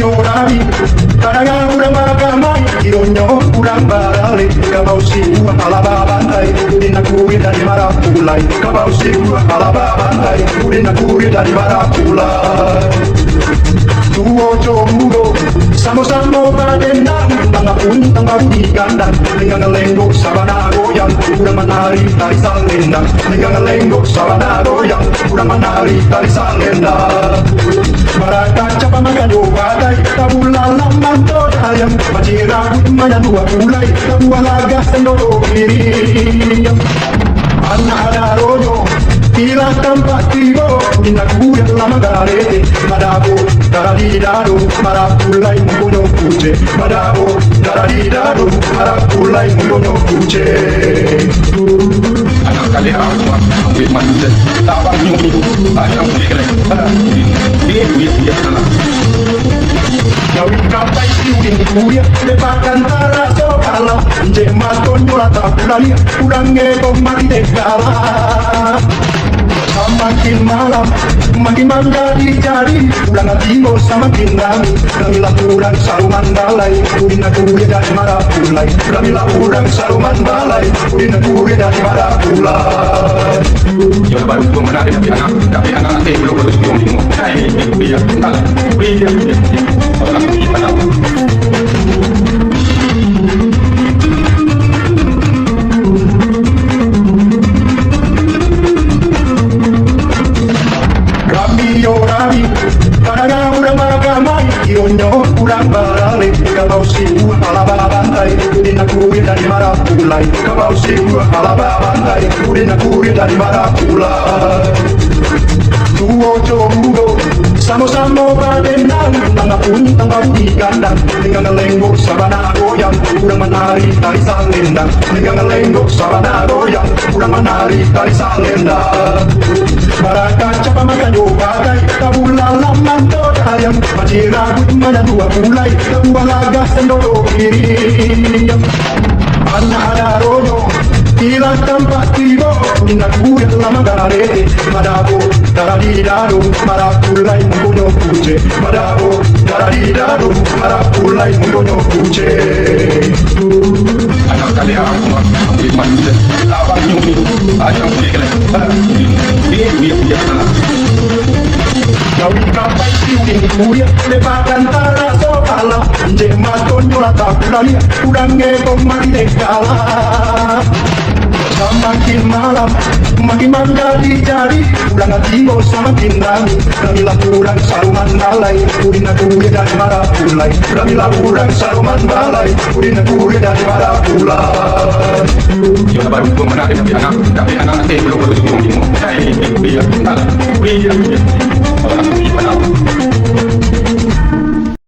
Rami, karena urang magamay, ironyo urang barali, kabaw siwa kalababantay, udin nakuwi dari marapulay, kabaw siwa kalababantay, udin nakuwi dari marapulay. Tuwo jomugo, samo-samo padendang, mga puntang baruti gandang, nangangalenggo sa banagoyang, urang manari tali sa lendang, nangangalenggo sa banagoyang, urang manari tali sa lendang. Marakaca pamagano batay, tabulalang mantodayang, maciragut mayanua kulay, tabualagas ng dorobiriyang. Anak-anak royo, tila tampak tibo, inaguyat lamang garete, madabo, daradidado, marapulay mungkonyo kuce, madabo, daradidado, marapulay mungkonyo kuce. Anak kali aku ambil manusia, tawar nyuruh, ayam dikelek, dia salah. Gawin kapay siudin kuya, lepakan taraso kalah, jemas konyola tapulali, kurang ngebom mati tegala. Semakin malam, makin menjadi, ulang hatimu semakin rami. Kamilah kurang saruman balai, udin kuya dari marapulai. Kamilah kurang saruman balai, udin kuya dari marapulai. Yo baru gua menarik tapi anak belum lulus belum bingung. Dia kenal, dia. Orang kita tahu. Rami, karena urang magamay, ironyo urang barali, kabaw siwa kalababantay, udin nakuwi dari marapulay, kabaw siwa kalababantay, udin nakuwi dari marapulay. Tuwo jomugo, samo-samo padendang, mga puntang baruti gandang, nangangalenggo sa banagoyang, urang manari tali sa lendang, nangangalenggo sa banagoyang, urang manari tali sa lendang. Marakaca pamagano batay, tabulalang mantodayang, maciragut mayanua kulay, tabualagas ng dorobiriyang. Anak-anak royo, tila tampak tibo, inaguyat lamang garete, madabo, daradidado, marapulay mungkonyo kuce, madabo, daradidado, marapulay mungkonyo kuce. Anak kali aku ambil manusia, tawar nyuruh, ayam dikelek, dia salah. Gawin kapay siudin kuya, lepakan taraso kalah, jemas konyola tapulali, kurang ngebom mati tegala. Semakin malam, makin menjadi, ulang hatimu semakin rami. Kamilah kurang saruman balai, udin kuya dari marapulai. Kamilah kurang saruman balai, udin kuya dari marapulai. Yo baru gua menarik tapi anak belum